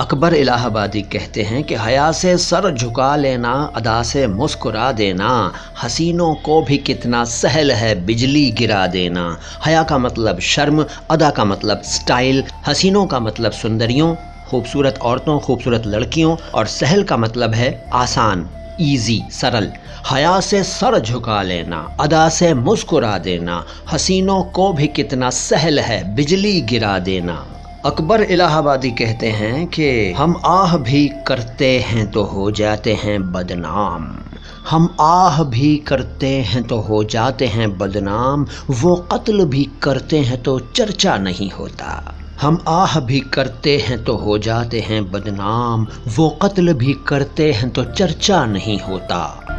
अकबर इलाहाबादी कहते हैं कि हया से सर झुका लेना, अदा से मुस्कुरा देना, हसीनों को भी कितना सहल है बिजली गिरा देना। हया का मतलब शर्म, अदा का मतलब स्टाइल, हसीनों का मतलब सुंदरियों, खूबसूरत औरतों, खूबसूरत लड़कियों, और सहल का मतलब है आसान, ईजी, सरल। हया से सर झुका लेना, अदा से मुस्कुरा देना, हसीनों को भी कितना सहल है बिजली गिरा देना। अकबर इलाहाबादी कहते हैं कि हम आह भी करते हैं तो हो जाते हैं बदनाम। हम आह भी करते हैं तो हो जाते हैं बदनाम, वो कत्ल भी करते हैं तो चर्चा नहीं होता। हम आह भी करते हैं तो हो जाते हैं बदनाम, वो कत्ल भी करते हैं तो चर्चा नहीं होता।